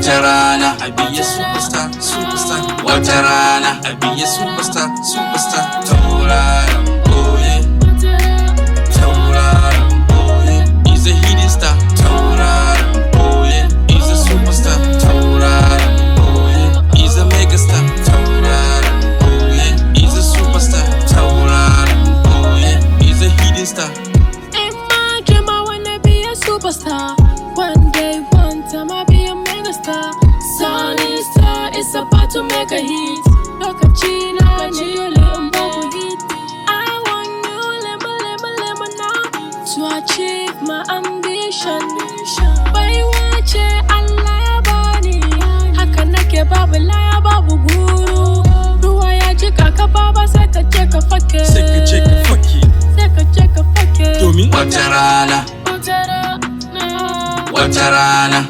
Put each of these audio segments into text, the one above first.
Watarana, I be a superstar, superstar. Watarana, I be a superstar, superstar. Tauraron Boye, Tauraron Boye. He's a hidden star. Tauraron Boye, he's a superstar. Tauraron Boye, he's a megastar. Tauraron Boye, he's a superstar. Tauraron Boye, he's a hidden star. In my dream, I wanna be a superstar. One day, one time, I'll be a megastar. Sunny star is about to make a hit. Look at China, hit. I want you, lemon now to achieve my ambition. Bai wace Allah ya bani, haka nake babu laya babu guru. Ruwa ya jika ka baba sai ka je ka fake. Sai ka je ka fake. Sai ka je ka fake. Domin watarana, watarana,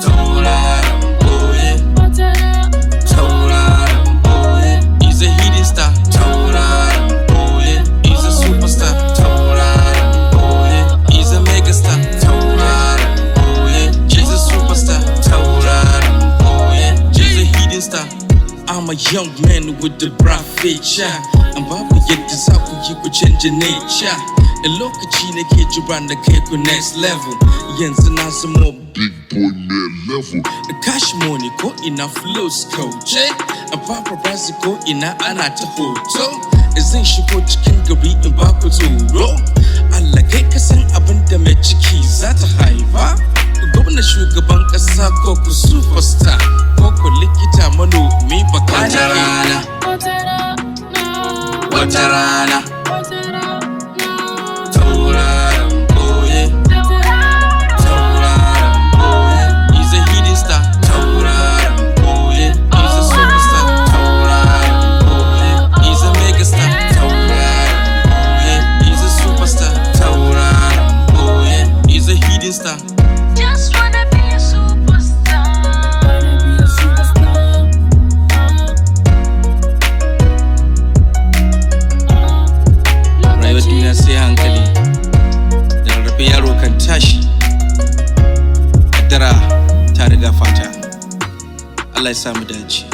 Tauraron Boye, Tauraron Boye, he's a hidden star. Tauraron Boye, he's a superstar. Tauraron Boye, he's a megastar. Tauraron Boye, he's a superstar. Tauraron Boye, he's a hidden star. I'm a young man with the bright future. I'm babu yadda za ku yi ku canja nature. A lokaci nake jira na kai ku next level. Yanzu na zama big boy net level. The cash money ko ina flows kauce. A paparazzi ko ina ana ta hoto. Zan shigo cikin gari in ba ku tsoro. Allah kai ka san abin da mai ciki za ta haifa. Gwamna shugaban kasa ko ku superstar ko ku likita manomi baka rana. Watarana, Tauraron Boye, Tauraron Boye, he's a hidden star. Tauraron Boye, he's a superstar. Tauraron Boye, he's a megastar. Tauraron Boye, he's a superstar. Tauraron Boye, he's a hidden star. Just wanna be a superstar. Wanna be a superstar. Rayuwar duniya sai hankali, da rarrafe yaro kan tashi. Kaddara ta riga fata. Allah ya samu dace.